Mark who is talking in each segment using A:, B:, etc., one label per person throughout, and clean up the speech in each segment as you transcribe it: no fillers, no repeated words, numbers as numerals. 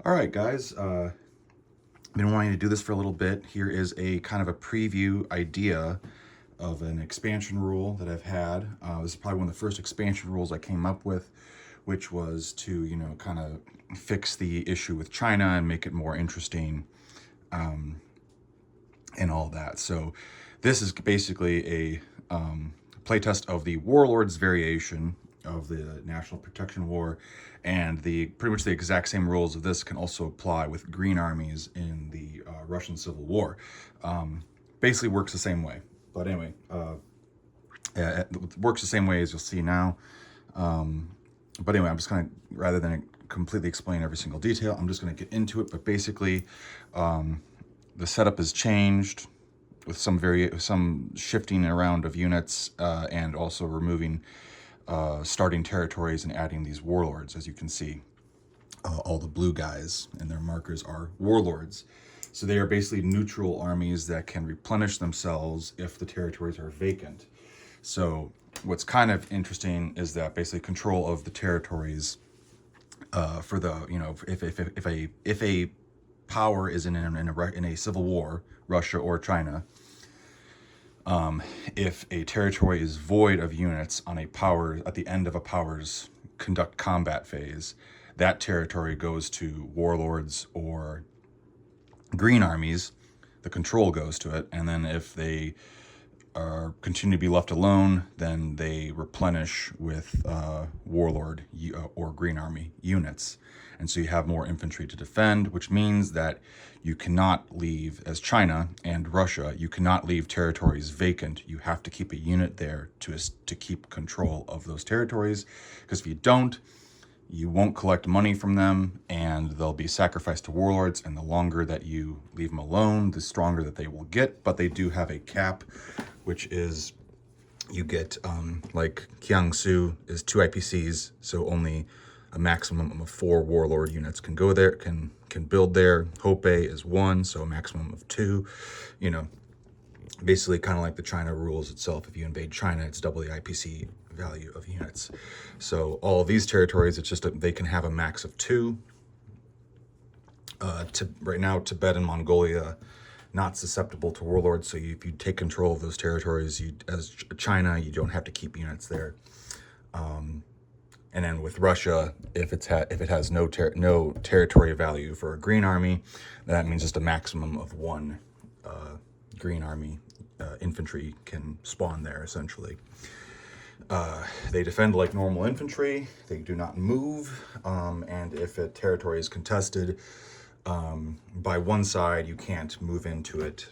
A: All right, guys. I've been wanting to do this for a little bit. Here is a kind of a preview idea of an expansion rule that I've had. This is probably one of the first expansion rules I came up with, which was to, kind of fix the issue with China and make it more interesting, and all that. So this is basically a playtest of the Warlord's variation of the National Protection War, and the pretty much the exact same rules of this can also apply with green armies in the Russian Civil War. Basically works the same way. But anyway, it works the same way as you'll see now. But anyway, I'm just kind of, rather than completely explain every single detail, I'm just going to get into it. But basically, the setup is changed with some shifting around of units, and also removing starting territories and adding these warlords. As you can see, all the blue guys and their markers are warlords. So they are basically neutral armies that can replenish themselves if the territories are vacant. So what's kind of interesting is that basically control of the territories, for the, if a power is in a civil war, Russia or China, if a territory is void of units on a power at the end of a power's conduct combat phase, that territory goes to warlords or green armies. The control goes to it, and then if they continue to be left alone, then they replenish with warlord or green army units. And so you have more infantry to defend, which means that you cannot leave, as China and Russia, you cannot leave territories vacant. You have to keep a unit there to keep control of those territories, because if you don't, you won't collect money from them, and they'll be sacrificed to warlords, and the longer that you leave them alone, the stronger that they will get. But they do have a cap, which is you get, like Kiangsu is 2 IPCs, so only a maximum of 4 warlord units can go there, can build there. Hope is 1, so a maximum of 2. Basically kind of like the China rules itself. If you invade China, it's double the IPC value of units. So all of these territories, it's just they can have a max of 2. Right now, Tibet and Mongolia, not susceptible to warlords. So if you take control of those territories, as China, you don't have to keep units there. And then with Russia, if it has no territory value for a green army, that means just a maximum of 1 green army infantry can spawn there, essentially. They defend like normal infantry. They do not move. And if a territory is contested by one side, you can't move into it.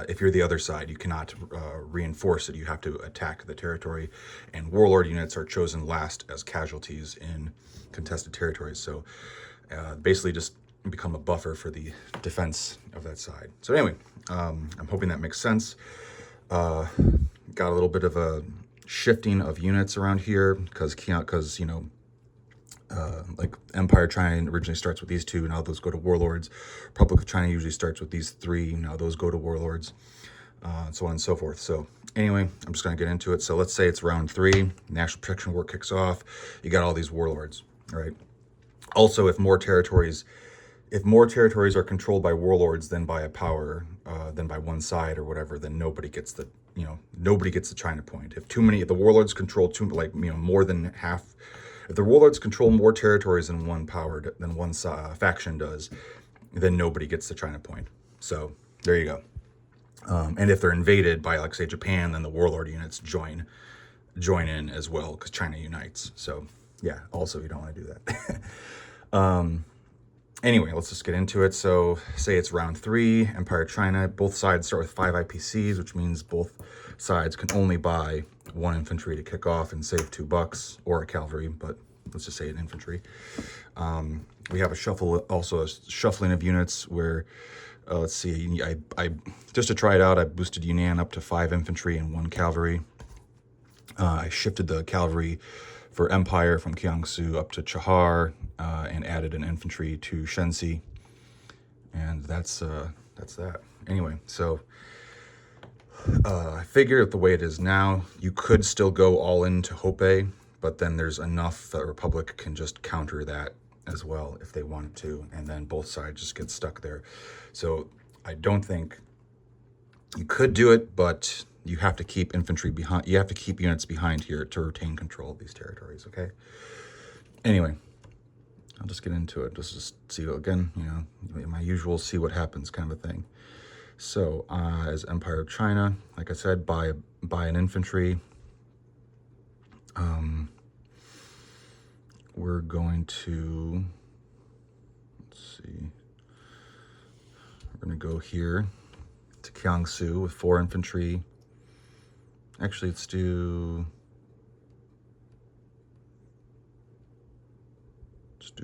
A: If you're the other side, you cannot reinforce it. You have to attack the territory. And warlord units are chosen last as casualties in contested territories. So basically just become a buffer for the defense of that side. So anyway, I'm hoping that makes sense. Got a little bit of a shifting of units around here because like Empire China originally starts with these 2, now those go to warlords. Republic of China usually starts with these 3, now those go to warlords, so on and so forth. So anyway, I'm just going to get into it. So let's say it's round 3, National Protection War kicks off. You got all these warlords, right? Also, if more territories are controlled by warlords than by a power, than by one side or whatever, then nobody gets the China point. If the warlords control more than half. If the warlords control more territories than one faction does, then nobody gets the China point. So there you go. And if they're invaded by, like, say, Japan, then the warlord units join in as well, because China unites. So yeah, also you don't want to do that. Anyway, let's just get into it. So say it's round 3, Empire China. Both sides start with 5 IPCs, which means both sides can only buy 1 infantry to kick off and save $2, or a cavalry, but let's just say an infantry. We have a shuffling of units where, let's see, I just to try it out, I boosted Yunnan up to 5 infantry and 1 cavalry. I shifted the cavalry for Empire from Kiangsu up to Chahar, and added an infantry to Shenxi, and that's that. Anyway, so I figure the way it is now, you could still go all into Hope, but then there's enough that Republic can just counter that as well if they wanted to, and then both sides just get stuck there. So I don't think you could do it, but you have to keep infantry behind. You have to keep units behind here to retain control of these territories, okay? Anyway, I'll just get into it. Just see, again, you know, my usual see what happens kind of a thing. So as Empire of China, like I said, buy an infantry. We're going to, let's see, we're going to go here to Kiangsu with 4 infantry. Actually, let's do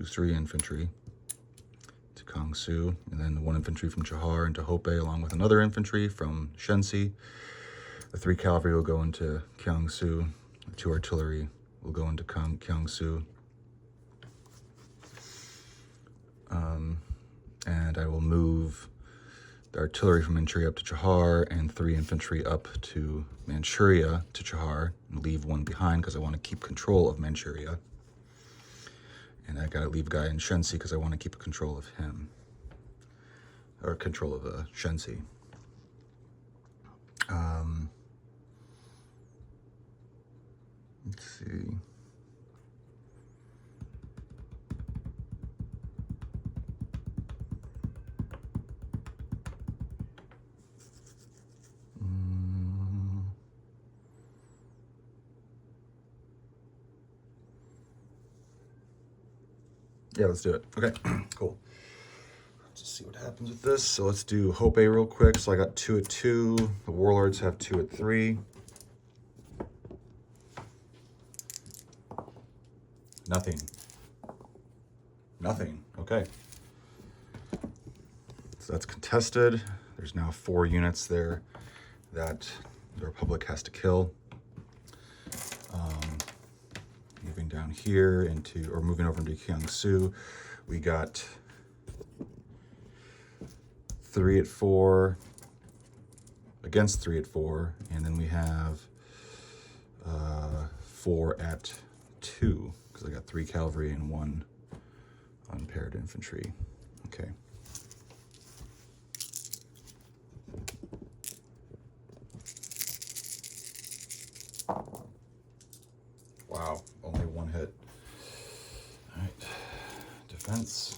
A: 3 infantry to Kiangsu, and then 1 infantry from Chahar into Hopei, along with another infantry from Shenxi. The 3 cavalry will go into Kiangsu. The 2 artillery will go into Kiangsu. And I will move the artillery from Manchuria up to Chahar and 3 infantry up to Manchuria to Chahar, and leave 1 behind because I want to keep control of Manchuria. And I gotta leave a guy in Shenxi because I want to keep control of him, or control of Shenxi. Let's see. Yeah, let's do it. Okay, cool. Let's just see what happens with this. So let's do Hopei real quick. So I got 2 at 2. The Warlords have 2 at 3. Nothing. Nothing. Okay. So that's contested. There's now 4 units there that the Republic has to kill. Moving down here into, or moving over into Kiangsu, we got 3 at 4 against 3 at 4, and then we have 4 at 2 because I got 3 cavalry and 1 unpaired infantry. Okay. Wow, only 1 hit. All right, defense.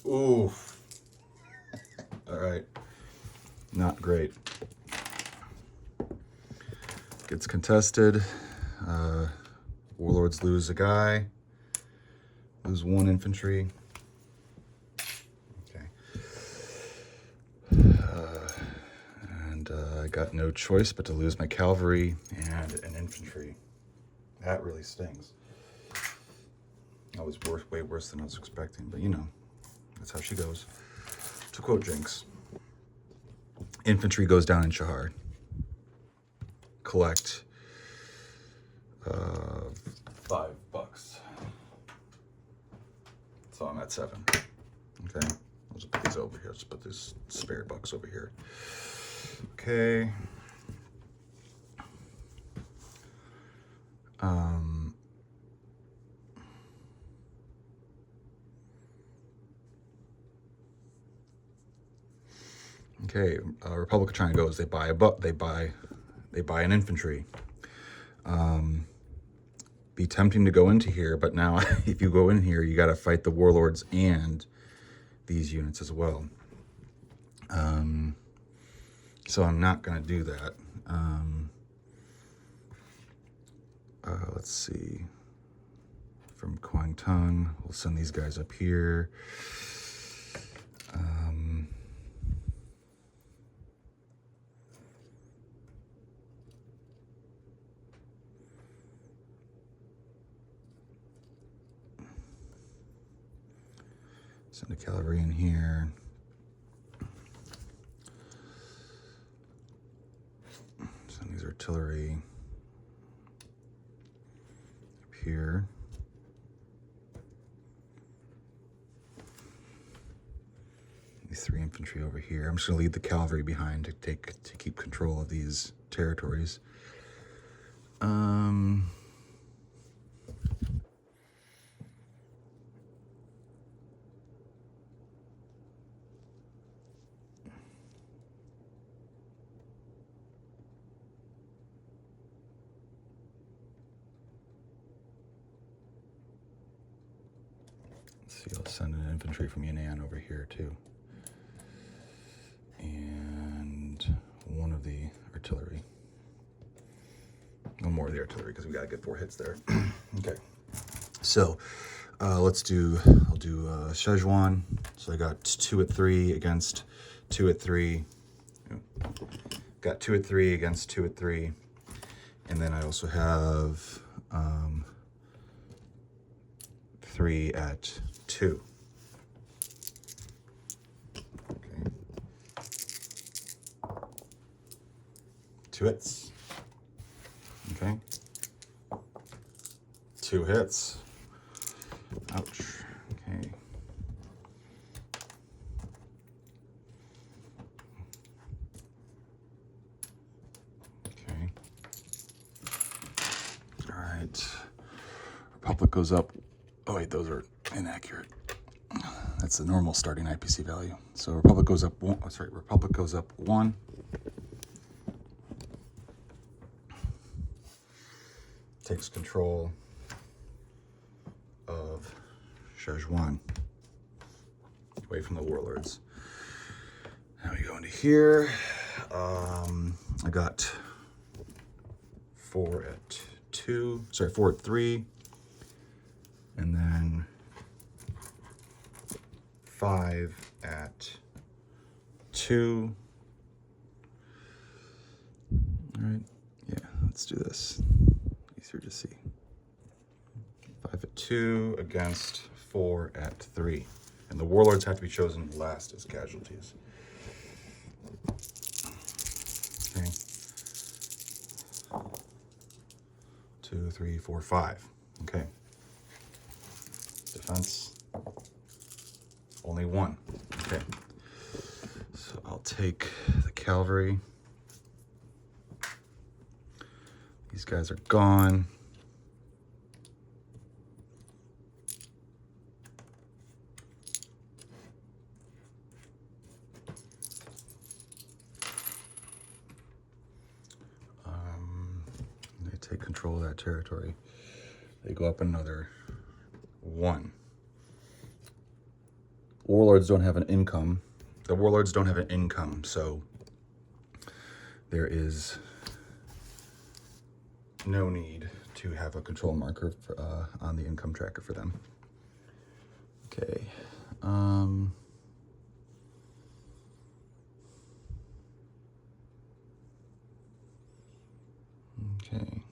A: Ooh. All right, not great. Gets contested. Warlords lose a guy. Lose 1 infantry. Okay. I got no choice but to lose my cavalry and an infantry. That really stings. That was way worse than I was expecting, but you know, that's how she goes. To quote Jinx, infantry goes down in Chahar. Collect $5. So I'm at 7. Okay, I'll just put these over here. Let's put this spare bucks over here. Okay. Okay, Republic of China goes. They buy an infantry. Be tempting to go into here, but now if you go in here, you got to fight the Warlords and these units as well. So I'm not going to do that. Let's see. From Kwangtung, we'll send these guys up here. Send a cavalry in here. Send these artillery up here. These 3 infantry over here. I'm just gonna leave the cavalry behind to keep control of these territories. Let's see, I'll send an infantry from Yan'an over here too. And one of the artillery. One more of the artillery because we gotta get 4 hits there. Okay. So let's do, I'll do Szechuan. So I got 2 at 3 against 2 at 3. Got 2 at 3 against 2 at 3. And then I also have 3 at 2. Okay. 2 hits. Okay. 2 hits. Ouch. Okay. Okay. All right. Republic goes up. Oh wait, those are inaccurate. That's the normal starting IPC value. So Republic goes up 1. Sorry, Republic goes up 1. Takes control of Szechuan away from the Warlords. Now we go into here. I got 4 at 2. Sorry, 4 at 3. And then 5 at 2. All right, yeah, let's do this. Easier to see. 5 at 2 against 4 at 3. And the Warlords have to be chosen last as casualties. Okay. 2, 3, 4, 5. Okay. Defense, only 1. Okay. So I'll take the cavalry. These guys are gone. They take control of that territory. They go up another 1. Warlords don't have an income. The Warlords don't have an income, so there is no need to have a control marker for, on the income tracker for them. Okay. Okay.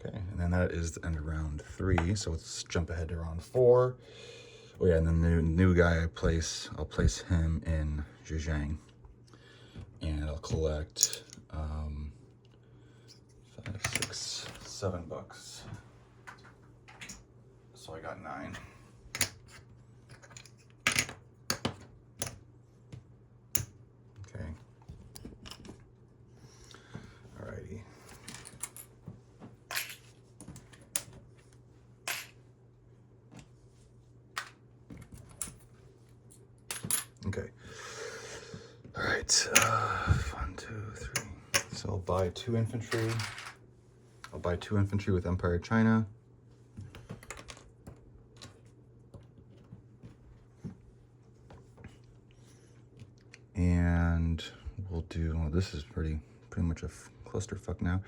A: Okay, and then that is the end of round 3. So let's jump ahead to round 4. Oh yeah, and then the new guy I'll place him in Zhejiang. And I'll collect 5, 6, $7. So I got 9. Okay. Alrighty. Okay. All right. 1, 2, 3. So I'll buy 2 infantry. I'll buy 2 infantry with Empire China. And we'll do, well, this is pretty much a clusterfuck now.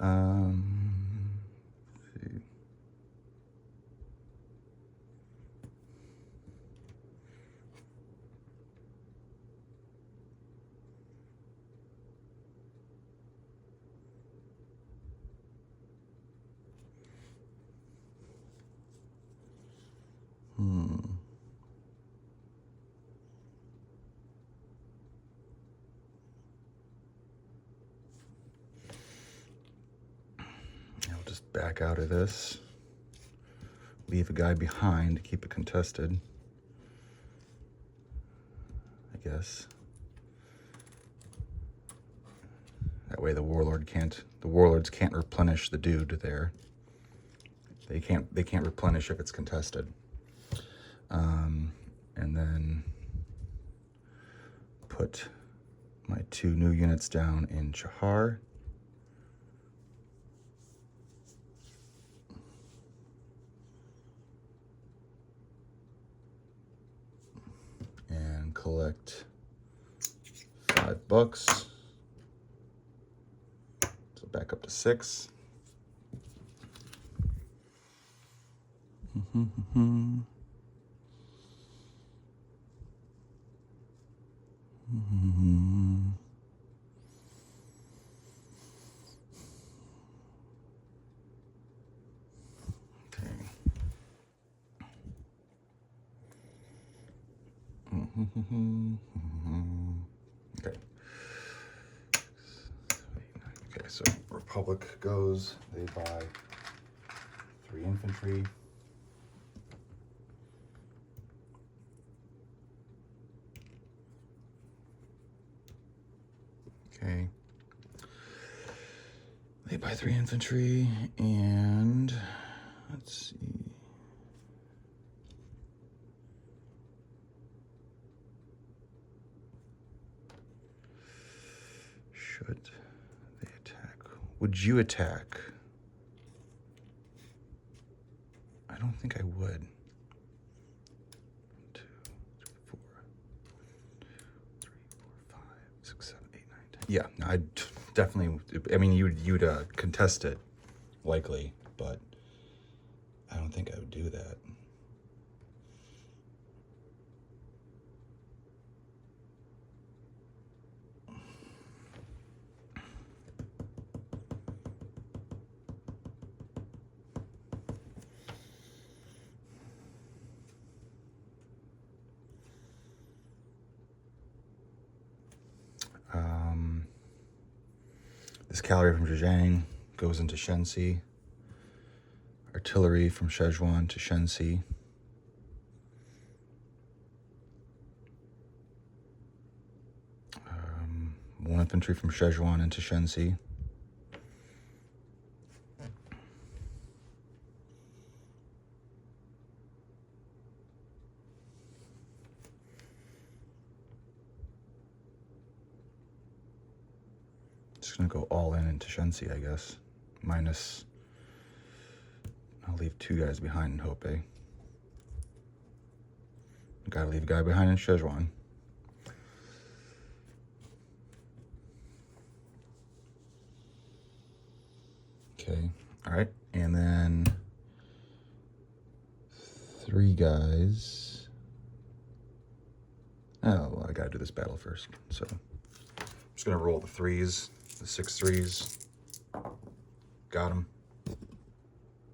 A: Let's see. I'll just back out of this. Leave a guy behind to keep it contested, I guess. That way the Warlords can't replenish the dude there. They can't replenish if it's contested. And then put my 2 new units down in Chahar. collect $5. So back up to 6. Okay. Okay, so Republic goes, they buy 3 infantry. Okay. They buy 3 infantry, and let's see. Should they attack? Would you attack? I don't think I would. 1, 2, 3, 4, 3, 4, 5, 6, 7, 8, 9, 10. Yeah, I'd definitely. I mean, you'd contest it, likely, but I don't think I would do that. This cavalry from Zhejiang goes into Shenxi. Artillery from Szechuan to Shenxi. One infantry from Szechuan into Shenxi. Just gonna go all in into Shenxi, I guess. Minus, I'll leave 2 guys behind in Hope. Gotta leave a guy behind in Szechuan. Okay, all right, and then 3 guys. Oh, well, I gotta do this battle first. So I'm just gonna roll the 3s, the 6 3s. Got him.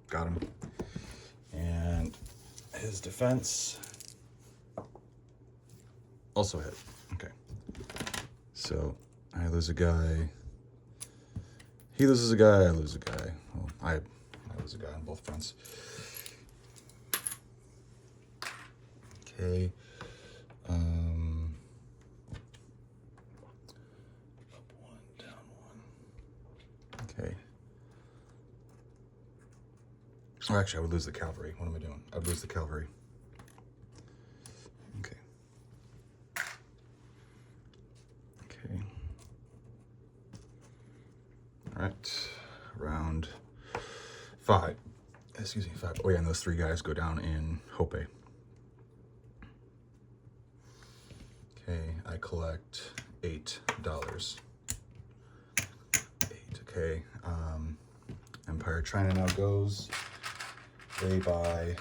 A: Got him. And his defense also hit. Okay. So I lose a guy. He loses a guy, I lose a guy. Well, I lose a guy on both fronts. Okay. Up 1, down 1. Okay. Oh, actually, I would lose the cavalry. What am I doing? I would lose the cavalry. Okay. Okay. All right. Round 5. Excuse me, 5. Oh, yeah, and those 3 guys go down in Hope. Okay, I collect $8. 8, okay. Empire China now goes. They buy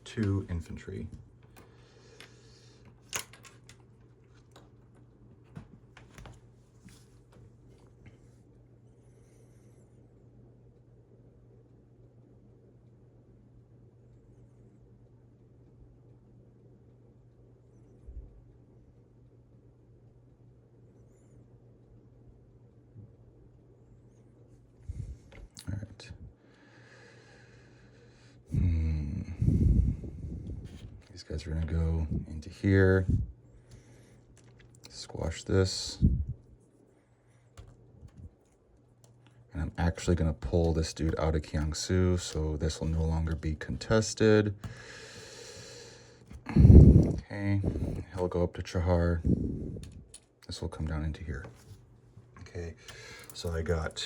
A: 2 infantry. All right. These guys are gonna go into here. Squash this. And I'm actually gonna pull this dude out of Kiangsu, so this will no longer be contested. Okay, he'll go up to Chahar. This will come down into here. Okay, so I got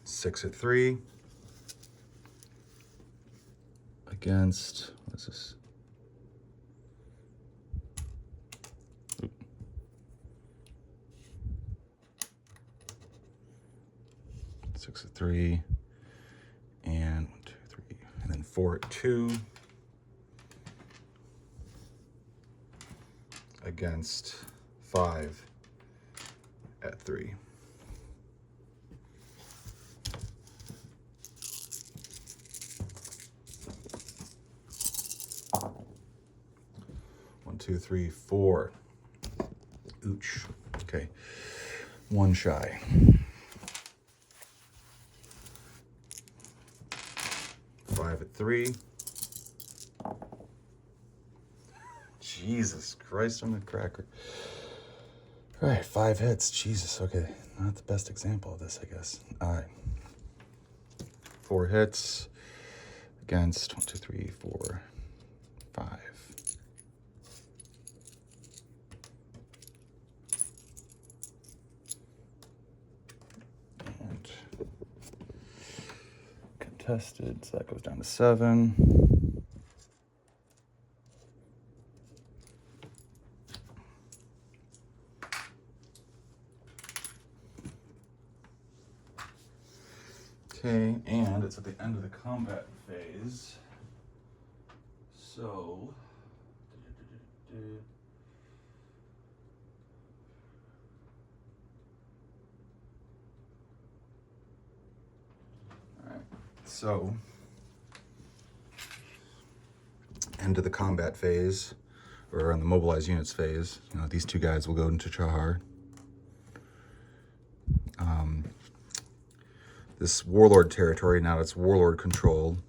A: 6 at 3 against, what is this? 6 at 3, and 1, 2, 3, and then 4 at 2 against 5 at 3. One, two, three, 4. Ooch. Okay. 1 shy. 5 at 3. Jesus Christ on the cracker. All right, 5 hits. Jesus, okay. Not the best example of this, I guess. All right. 4 hits against 1, 2, 3, 4, 5. And contested, so that goes down to 7. Okay, and it's at the end of the combat phase. So, all right, so end of the combat phase, or on the mobilized units phase, you know, these 2 guys will go into Chahar. This Warlord territory, now it's Warlord controlled,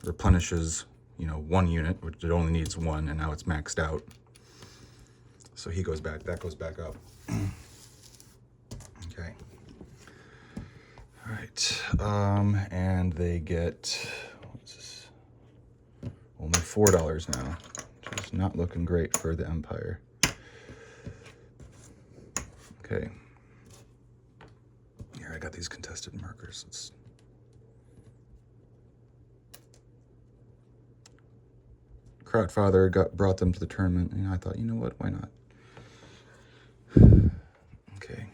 A: replenishes, you know, 1 unit, which it only needs 1, and now it's maxed out. So he goes back, that goes back up. Okay. All right, and they get, what's this? Only $4 now, which is not looking great for the Empire. Okay. Here, I got these contested markers. Crowdfather brought them to the tournament, and I thought, you know what, why not? Okay.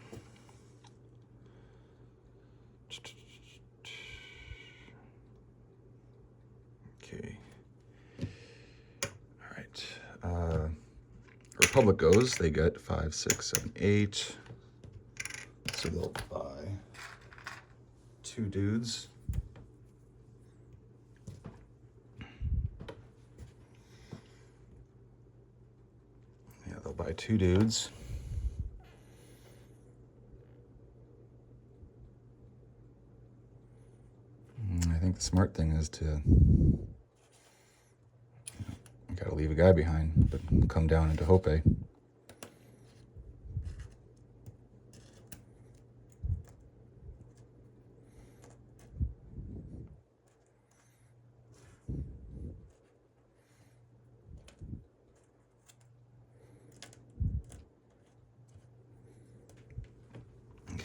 A: Okay. All right. Republic goes, they get 5, 6, 7, 8. So they'll buy 2 dudes. Yeah, they'll buy 2 dudes. I think the smart thing is to, you gotta leave a guy behind, but come down into Hope.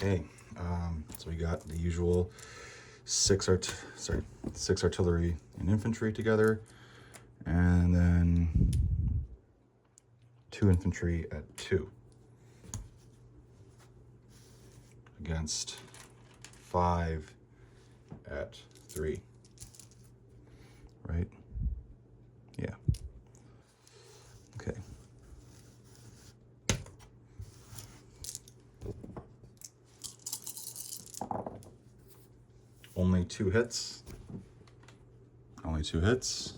A: Okay, so we got the usual 6 artillery and infantry together, and then 2 infantry at 2 against 5 at 3, right? Yeah. Okay. Only 2 hits. Only 2 hits.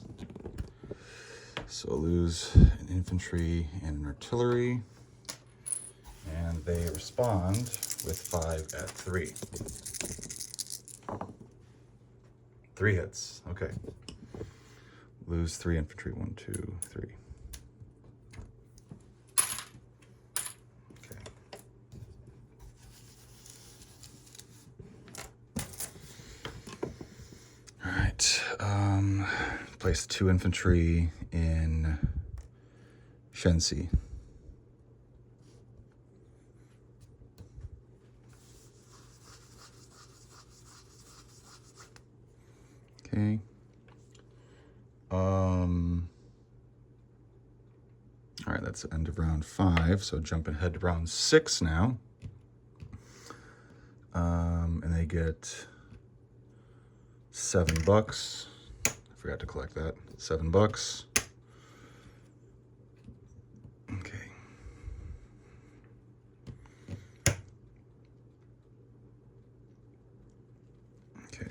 A: So lose an infantry and an artillery. And they respond with 5 at 3. 3 hits. Okay. Lose 3 infantry. 1, 2, 3. Place 2 infantry in Shensi. Okay. All right, that's the end of round 5. So jumping ahead to round 6 now. And they get $7. I forgot to collect that. $7. Okay. Okay.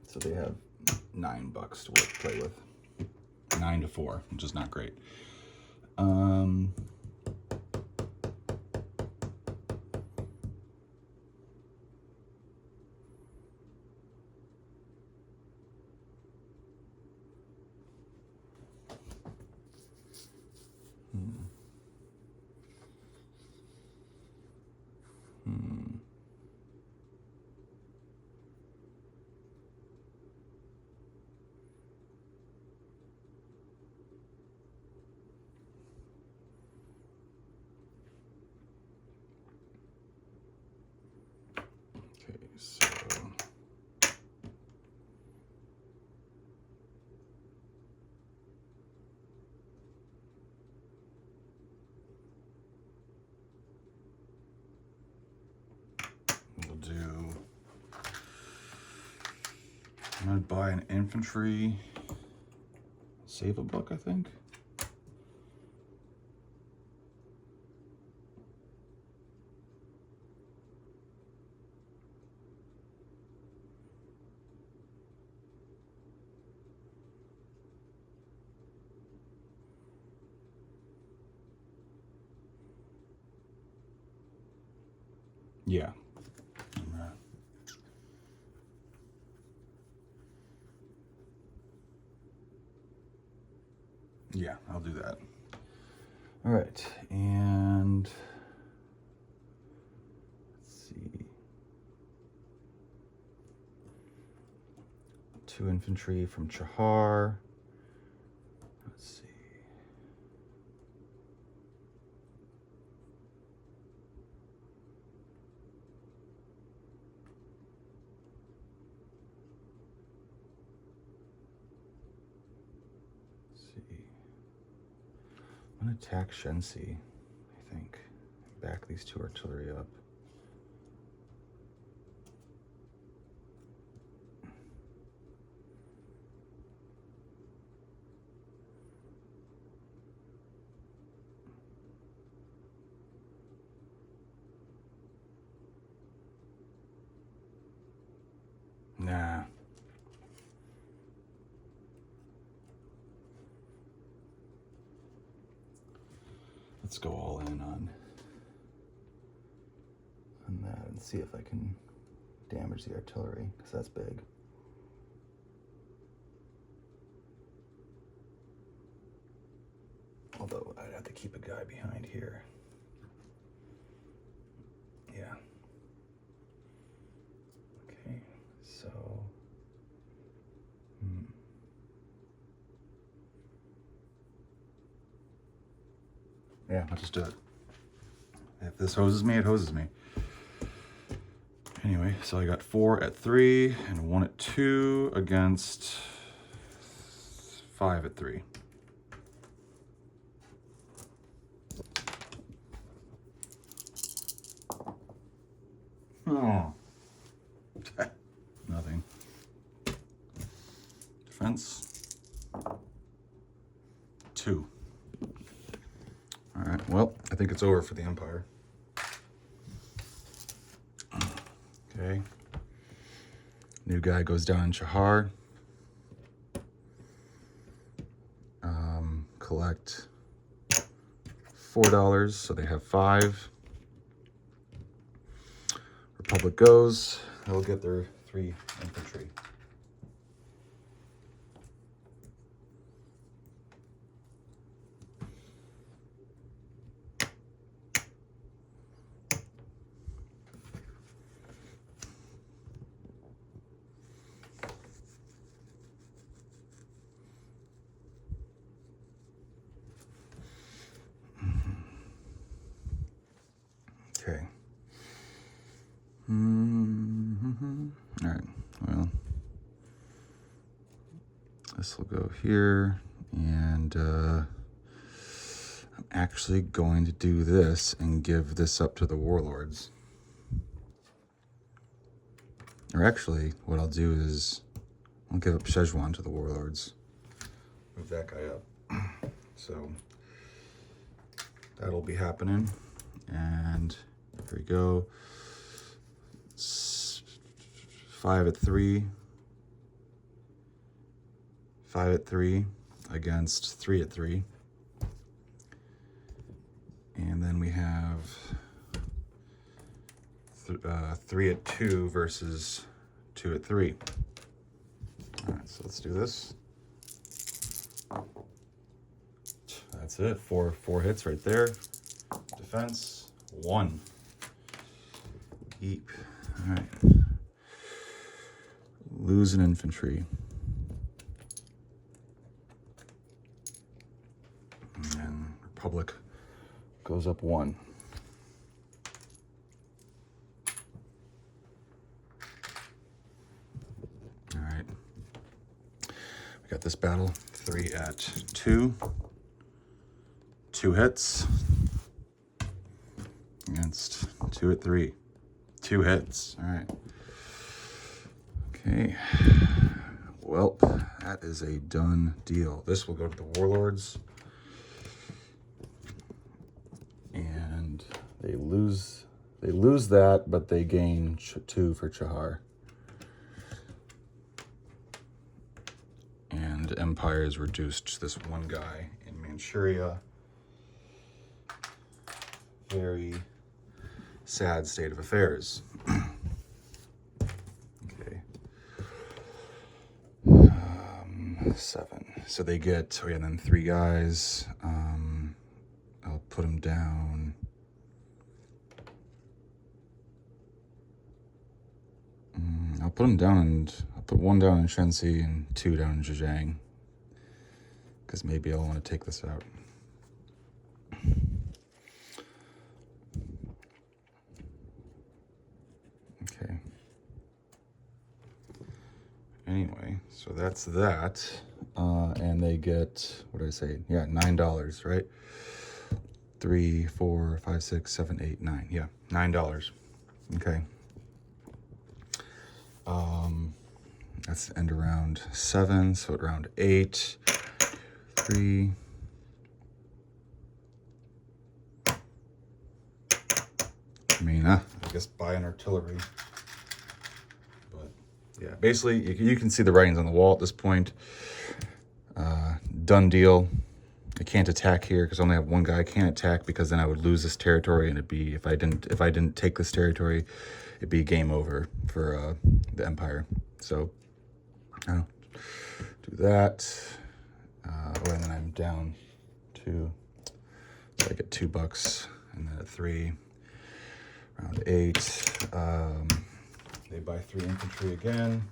A: So they have $9 to play with. 9 to 4, which is not great. Okay, so we'll do, I'm gonna buy an infantry, save $1, I think. Yeah. Yeah, I'll do that. All right, and let's see. 2 infantry from Chahar. Let's see. I'm gonna attack Shensi, I think. Back these 2 artillery up. Nah. Let's go all in on that and see if I can damage the artillery, because that's big. Although I'd have to keep a guy behind here. Yeah. Okay, so yeah, I'll just do it. If this hoses me, it hoses me. Anyway, so I got 4 at 3 and 1 at 2 against 5 at 3. Oh. Nothing. Defense. 2. All right, well, I think it's over for the Empire. Okay. New guy goes down in Chahar. Collect $4, so they have 5. Republic goes, they'll get their 3 infantry. Okay. All right, well, this will go here, and I'm actually going to do this and give this up to the Warlords. Or actually, what I'll do is I'll give up Szechuan to the Warlords. Move that guy up. So that'll be happening. And here we go. 5 at 3. 5 at 3 against 3 at 3. And then we have 3 at 2 versus 2 at 3. All right, so let's do this. That's it. Four hits right there. Defense 1. Keep. All right. Lose an infantry. And then Republic goes up 1. All right. We got this battle. 3 at 2. 2 hits against 2 at 3. 2 hits. All right. Okay. Well, that is a done deal. This will go to the Warlords. And they lose that, but they gain 2 for Chahar. And Empire is reduced to this one guy in Manchuria. Very sad state of affairs. Okay. 7. So they get, and then 3 guys. I'll put them down. I'll put them down, and I'll put 1 down in Shensi and 2 down in Zhejiang. Because maybe I'll want to take this out. Okay. Anyway, so that's that. And they get, what did I say? Yeah, $9, right? 3, 4, 5, 6, 7, 8, 9. Yeah, $9. Okay. That's end around 7, so at round 8. 3. I mean, I guess buy an artillery. But yeah, basically, you can see the writings on the wall at this point. Done deal. I can't attack here because I only have 1 guy. I can't attack because then I would lose this territory, and it'd be, if I didn't take this territory, it'd be game over for the Empire. So I'll do that. And then I'm down 2. So I get $2, and then at 3, round 8. They buy 3 infantry again.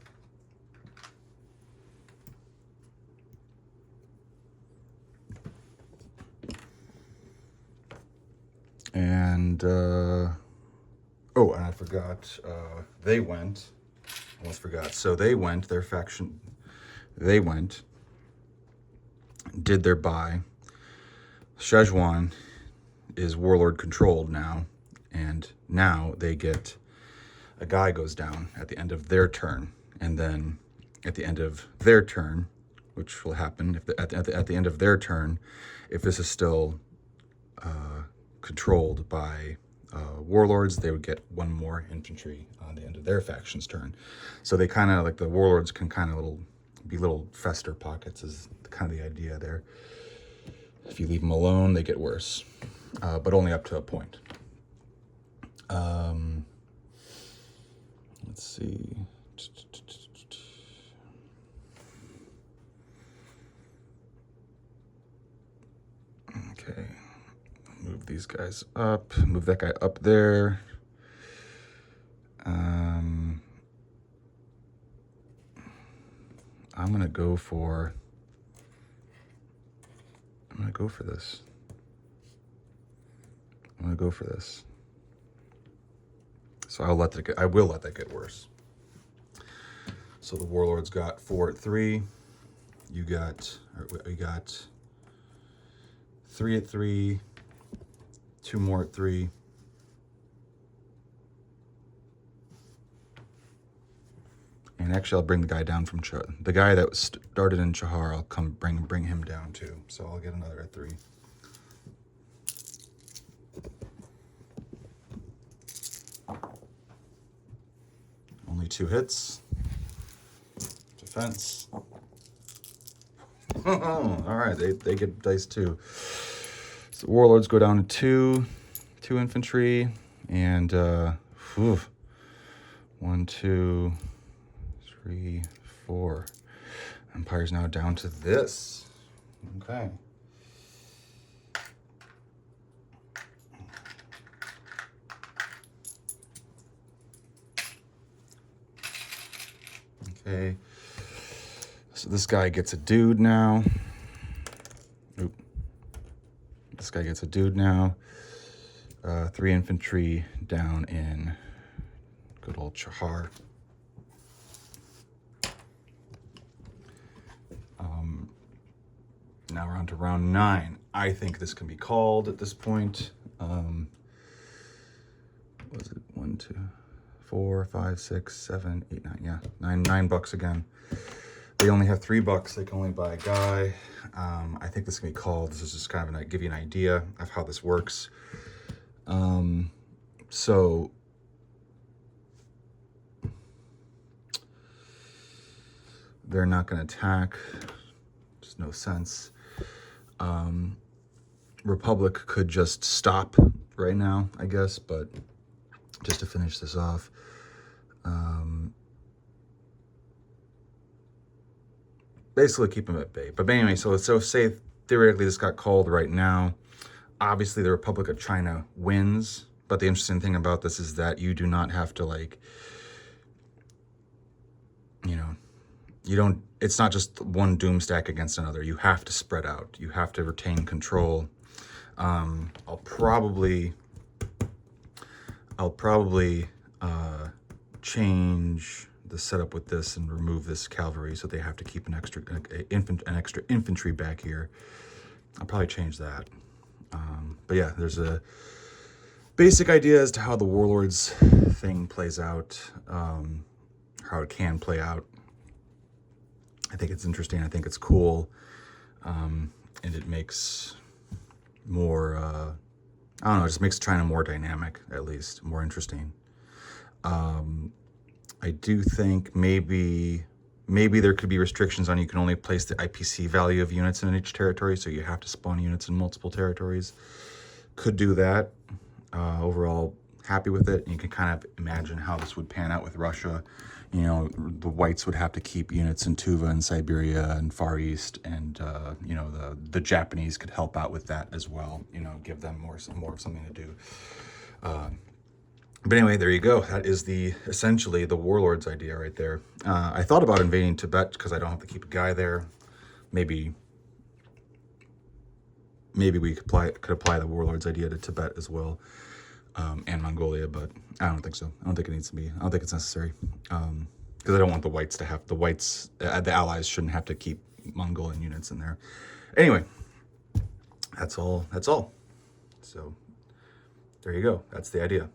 A: And, and I forgot, they went, almost forgot. So they went, their faction, they went, did their buy. Szechuan is Warlord controlled now, and now they get, a guy goes down at the end of their turn, and then at the end of their turn, which will happen if at the end of their turn, if this is still controlled by Warlords, they would get 1 more infantry on the end of their faction's turn. So they kind of, like, the Warlords can kind of be little fester pockets is kind of the idea there. If you leave them alone, they get worse, but only up to a point. Let's see. Okay. Move these guys up. Move that guy up there. I'm gonna go for this. So I will let that get worse. So the Warlord's got 4 at 3. You got 3 at 3, 2 more at 3. And actually, I'll bring the guy down from the guy that started in Chahar. I'll come bring him down too. So I'll get another at 3. Only 2 hits. Defense. All right, they get dice too. So Warlords go down to 2 infantry, and 1, 2, 3, 4. Empire's now down to this. Okay. Okay. So this guy gets a dude now. Oop. This guy gets a dude now. 3 infantry down in good old Chahar. Now we're on to round 9. I think this can be called at this point. Was it 1, 2, 4, 5, 6, 7, 8, 9? Yeah, nine bucks again. They only have $3. They can only buy a guy. I think this can be called. This is just kind of give you an idea of how this works. So they're not going to attack. There's no sense. Republic could just stop right now, I guess, but just to finish this off. Basically keep them at bay. But anyway, so say theoretically this got called right now. Obviously the Republic of China wins, but the interesting thing about this is that you do not have to, like, it's not just one doom stack against another. You have to spread out. You have to retain control. I'll probably change the setup with this and remove this cavalry, so they have to keep an extra infantry back here. I'll probably change that. But yeah, there's a basic idea as to how the Warlords thing plays out, how it can play out. I think it's interesting. I think it's cool, and it makes more, I don't know, it just makes China more dynamic, at least, more interesting. I do think maybe there could be restrictions on you can only place the IPC value of units in each territory, so you have to spawn units in multiple territories. Could do that. Overall, happy with it. And you can kind of imagine how this would pan out with Russia. The whites would have to keep units in Tuva and Siberia and Far East, and the Japanese could help out with that as well. Give them more of something to do. But anyway, there you go. That is essentially the Warlord's idea right there. I thought about invading Tibet because I don't have to keep a guy there. Maybe we could apply the Warlord's idea to Tibet as well, and Mongolia, but I don't think so. I don't think it needs to be. I don't think it's necessary, because I don't want the whites to have the allies shouldn't have to keep Mongolian units in there. Anyway, that's all. So there you go. That's the idea.